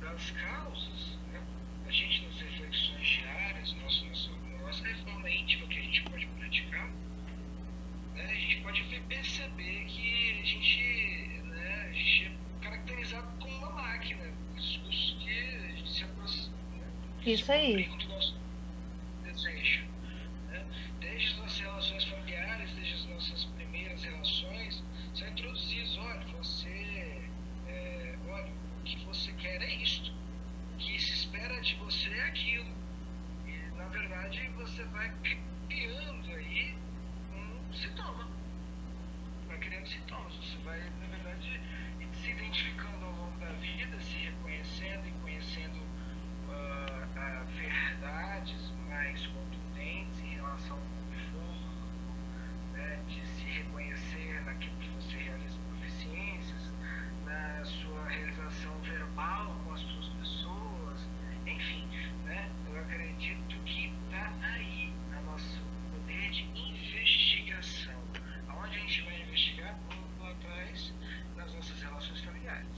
das causas, né? A gente nas reflexões diárias, nossa reforma íntima que a gente pode praticar, né, a gente pode perceber que a gente é caracterizado como uma máquina, discurso que a gente se aproxima, né, Isso aí. do nosso desejo. Desde as nossas relações familiares, desde as nossas primeiras relações, são introduzidos, olha, olha, o que você quer é isto, o que se espera de você é aquilo. E, na verdade, você vai criando aí um sintoma. Vai criando sintomas. Você vai, na verdade, se identificando ao longo da vida, se reconhecendo e conhecendo verdades mais contundentes em relação ao conforto, né, de se reconhecer naquilo que você realiza proficiências, na sua realização verbal com as suas pessoas, enfim, né, eu acredito que está aí a nosso poder de investigação. Aonde a gente vai investigar? Lá atrás, nas nossas relações familiares.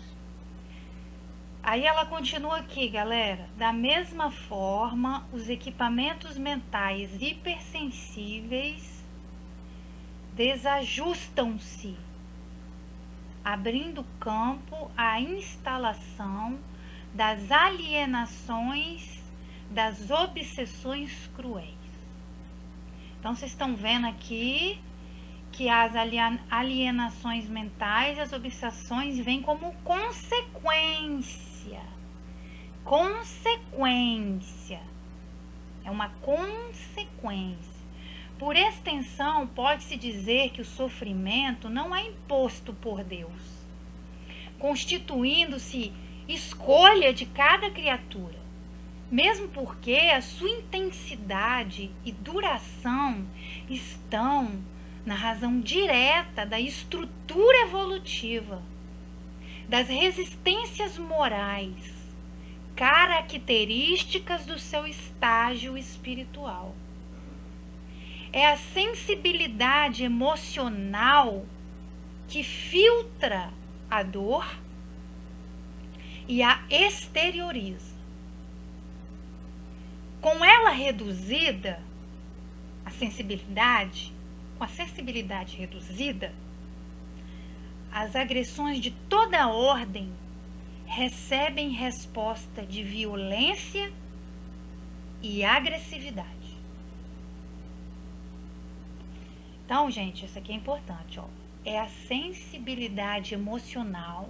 Aí ela continua aqui, galera. Da mesma forma, os equipamentos mentais hipersensíveis desajustam-se, abrindo campo à instalação das alienações, das obsessões cruéis. Então, vocês estão vendo aqui que as alienações mentais, as obsessões vêm como consequência. É uma consequência. Por extensão, pode-se dizer que o sofrimento não é imposto por Deus, constituindo-se escolha de cada criatura, mesmo porque a sua intensidade e duração estão na razão direta da estrutura evolutiva, das resistências morais, características do seu estágio espiritual. É a sensibilidade emocional que filtra a dor e a exterioriza. Com ela reduzida, com a sensibilidade reduzida, as agressões de toda ordem recebem resposta de violência e agressividade. Então, gente, isso aqui é importante, ó. É a sensibilidade emocional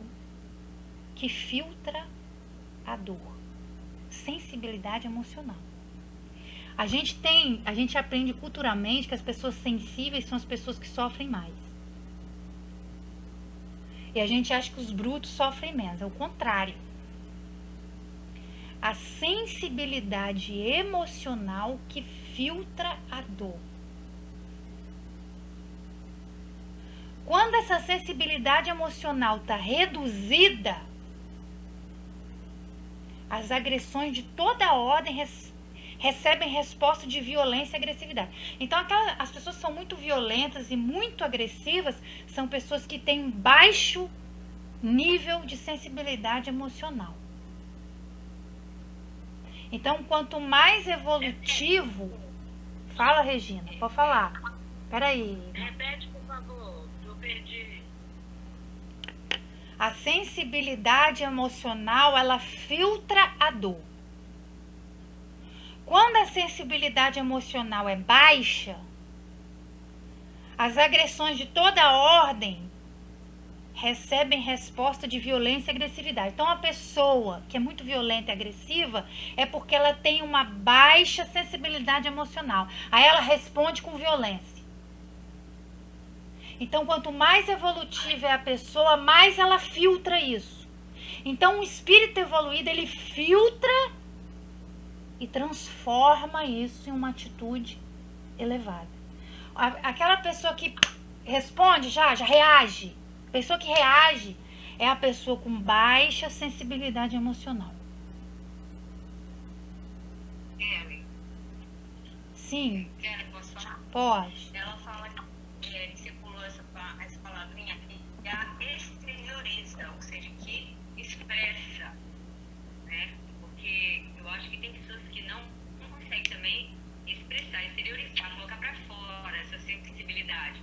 que filtra a dor. Sensibilidade emocional. A gente aprende culturalmente que as pessoas sensíveis são as pessoas que sofrem mais. E a gente acha que os brutos sofrem menos. É o contrário. A sensibilidade emocional que filtra a dor. Quando essa sensibilidade emocional está reduzida, as agressões de toda ordem recebem resposta de violência e agressividade. Então, as pessoas que são muito violentas e muito agressivas são pessoas que têm um baixo nível de sensibilidade emocional. Então, quanto mais evolutivo... Fala, Regina, pode falar. Peraí. Repete, por favor, eu perdi. A sensibilidade emocional, ela filtra a dor. Quando a sensibilidade emocional é baixa, as agressões de toda ordem recebem resposta de violência e agressividade. Então, a pessoa que é muito violenta e agressiva é porque ela tem uma baixa sensibilidade emocional. Aí ela responde com violência. Então, quanto mais evolutiva é a pessoa, mais ela filtra isso. Então, o espírito evoluído, ele filtra e transforma isso em uma atitude elevada. Aquela pessoa que responde já reage. A pessoa que reage é a pessoa com baixa sensibilidade emocional. Kelly, Sim, posso falar? pode. Ela fala que você pulou essa palavrinha que a exterioriza, ou seja, que expressa, né? Porque eu acho que tem pessoas que não conseguem também expressar, exteriorizar, colocar pra fora essa sensibilidade.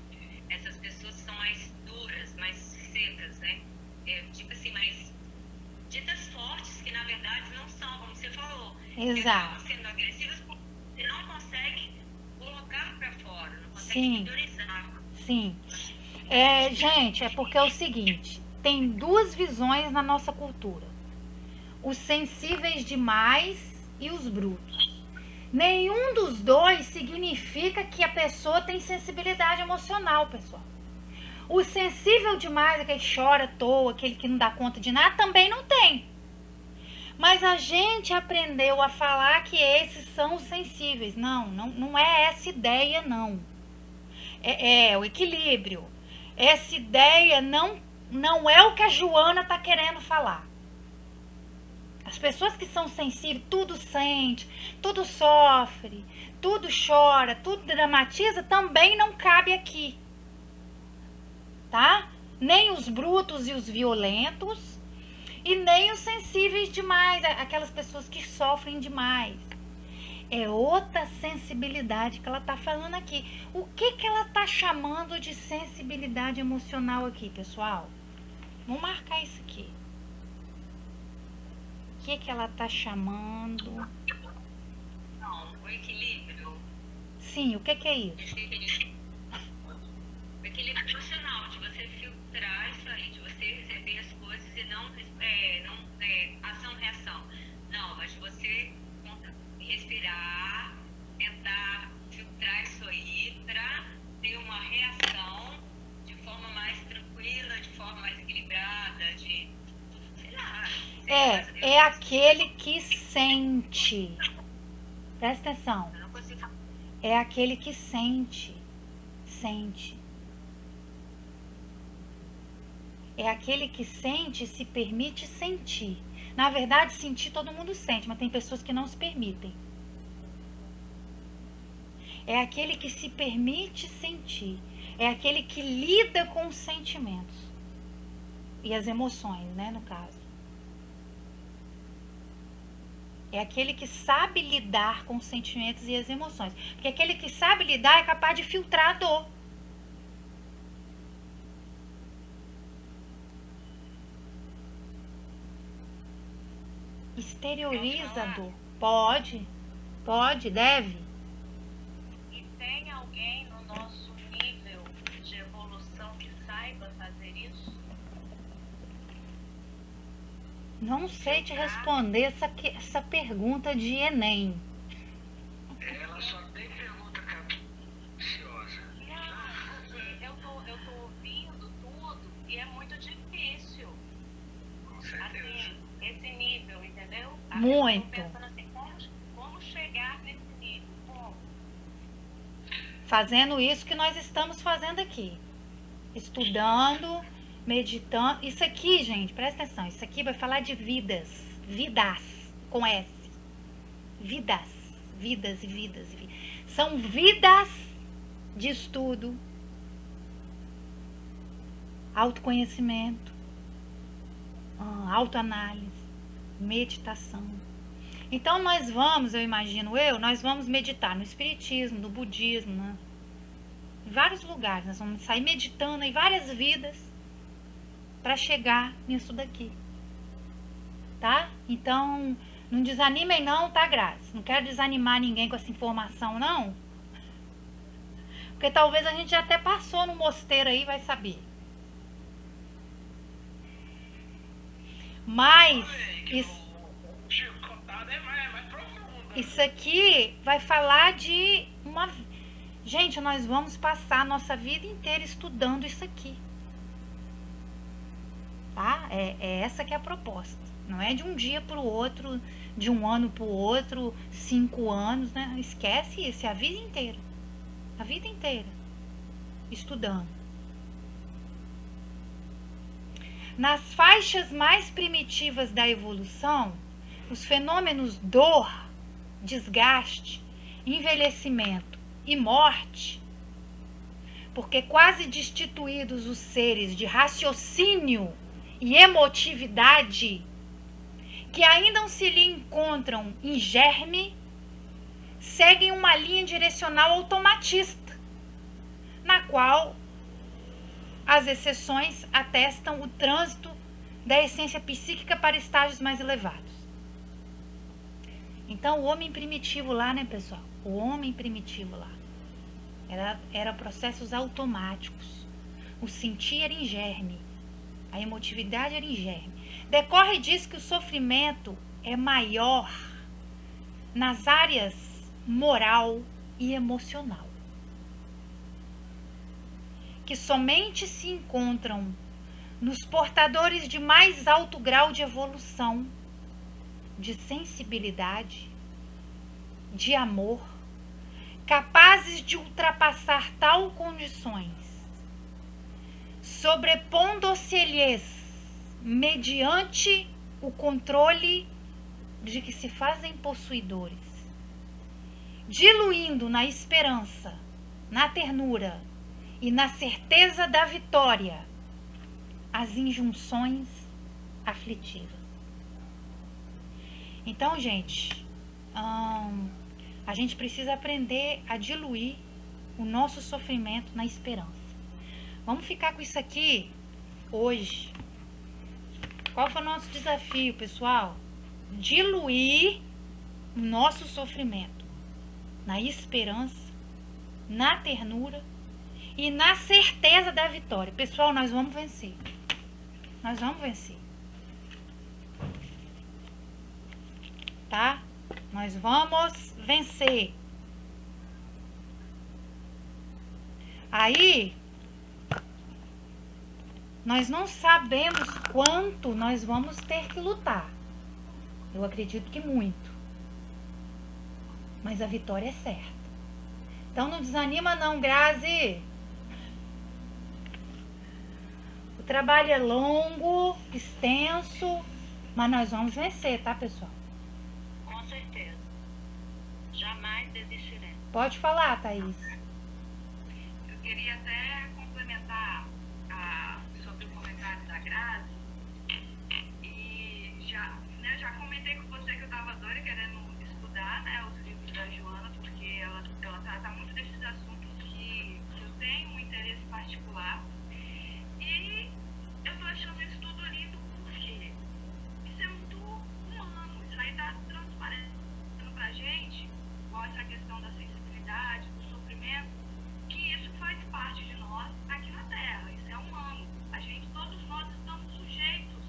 Essas pessoas são mais duras, mais secas, né? Tipo assim, mais ditas fortes, que na verdade não são, como você falou. Exato. Acabam sendo agressivas porque você não consegue colocar pra fora, não consegue Sim. exteriorizar. Sim. Gente, é porque é o seguinte, tem duas visões na nossa cultura. Os sensíveis demais e os brutos. Nenhum dos dois significa que a pessoa tem sensibilidade emocional, pessoal. O sensível demais, aquele que chora à toa, aquele que não dá conta de nada, também não tem. Mas a gente aprendeu a falar que esses são os sensíveis. Não é essa ideia, não. É o equilíbrio. Essa ideia não é o que a Joana está querendo falar. As pessoas que são sensíveis, tudo sente, tudo sofre, tudo chora, tudo dramatiza, também não cabe aqui. Tá? Nem os brutos e os violentos, e nem os sensíveis demais, aquelas pessoas que sofrem demais. É outra sensibilidade que ela está falando aqui. O que ela está chamando de sensibilidade emocional aqui, pessoal? Vamos marcar isso aqui. O que ela está chamando? Não, o equilíbrio. Sim, o que é isso? O equilíbrio emocional, de você filtrar isso aí, de você receber as coisas e não ação-reação. Não, mas você respirar, tentar filtrar isso aí para ter uma reação de forma mais tranquila, de forma mais equilibrada, sei lá. É aquele que sente. Presta atenção. Eu não consigo. É aquele que sente. Sente. É aquele que sente e se permite sentir. Na verdade, sentir todo mundo sente, mas tem pessoas que não se permitem. É aquele que se permite sentir. É aquele que lida com os sentimentos. E as emoções, né, no caso. É aquele que sabe lidar com os sentimentos e as emoções. Porque aquele que sabe lidar é capaz de filtrar a dor. Exterioriza a dor. Pode, deve. E tem alguém no nosso nível de evolução que saiba fazer isso? Não sei te responder essa pergunta de Enem. Ela só tem pergunta capciosa. Não, porque eu tô ouvindo tudo e é muito difícil. Com certeza. Assim, esse nível, entendeu? Muito. Eu tô pensando assim, como chegar nesse nível? Como? Fazendo isso que nós estamos fazendo aqui. Estudando, meditando. Isso aqui, gente, presta atenção. Isso aqui vai falar de vidas. Vidas, com S. Vidas. Vidas e vidas. São vidas de estudo, autoconhecimento, autoanálise, meditação. Então nós vamos, nós vamos meditar no espiritismo, no budismo, né? Em vários lugares. Nós vamos sair meditando em várias vidas para chegar nisso daqui. Tá? Então, não desanimem não, tá, Grazi? Não quero desanimar ninguém com essa informação, não. Porque talvez a gente até passou no mosteiro aí, vai saber. Mas isso aqui vai falar de uma... Gente, nós vamos passar a nossa vida inteira estudando isso aqui. Tá? É essa que é a proposta. Não é de um dia para o outro, de um ano para o outro, 5 anos, né? Esquece isso, é a vida inteira. A vida inteira. Estudando. Nas faixas mais primitivas da evolução, os fenômenos dor, desgaste, envelhecimento e morte, porque quase destituídos os seres de raciocínio e emotividade, que ainda se lhe encontram em germe, seguem uma linha direcional automatista, na qual as exceções atestam o trânsito da essência psíquica para estágios mais elevados. Então, o homem primitivo lá, né, pessoal? O homem primitivo lá era processos automáticos. O sentir era em germe. A emotividade era em germe. Decorre disso que o sofrimento é maior nas áreas moral e emocional, que somente se encontram nos portadores de mais alto grau de evolução, de sensibilidade, de amor, capazes de ultrapassar tal condições, sobrepondo-se-lhes mediante o controle de que se fazem possuidores, diluindo na esperança, na ternura e na certeza da vitória as injunções aflitivas. Então, gente, a gente precisa aprender a diluir o nosso sofrimento na esperança. Vamos ficar com isso aqui hoje. Qual foi o nosso desafio, pessoal? Diluir o nosso sofrimento na esperança, na ternura e na certeza da vitória. Pessoal, nós vamos vencer. Nós vamos vencer. Tá? Nós vamos vencer. Aí, nós não sabemos quanto nós vamos ter que lutar. Eu acredito que muito. Mas a vitória é certa. Então não desanima não, Grazi. O trabalho é longo, extenso, mas nós vamos vencer, tá, pessoal? Com certeza. Jamais desistiremos. Pode falar, Thaís. Eu queria até complementar sobre o comentário da Grazi. E já comentei com você que eu estava doida querendo estudar, né, os livros da Joana, porque ela trata muito desses assuntos que eu tenho um interesse particular. E eu estou achando isso tudo lindo porque isso é muito humano. Isso aí está transparecendo pra gente, igual essa questão da sensibilidade, do sofrimento, que isso faz parte de nós aqui na Terra. Isso é humano. Todos nós estamos sujeitos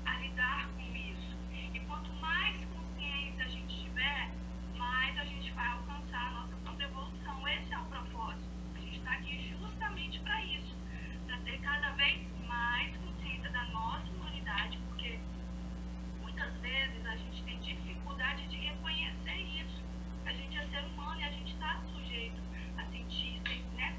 a lidar com isso. E quanto mais consciência a gente tiver, mais a gente vai alcançar a nossa própria evolução. Esse é o propósito. A gente está aqui justamente para isso, para ter cada vez mais consciência da nossa humanidade, porque muitas vezes a gente tem dificuldade de reconhecer isso. A gente é ser humano e a gente está sujeito a sentir, né,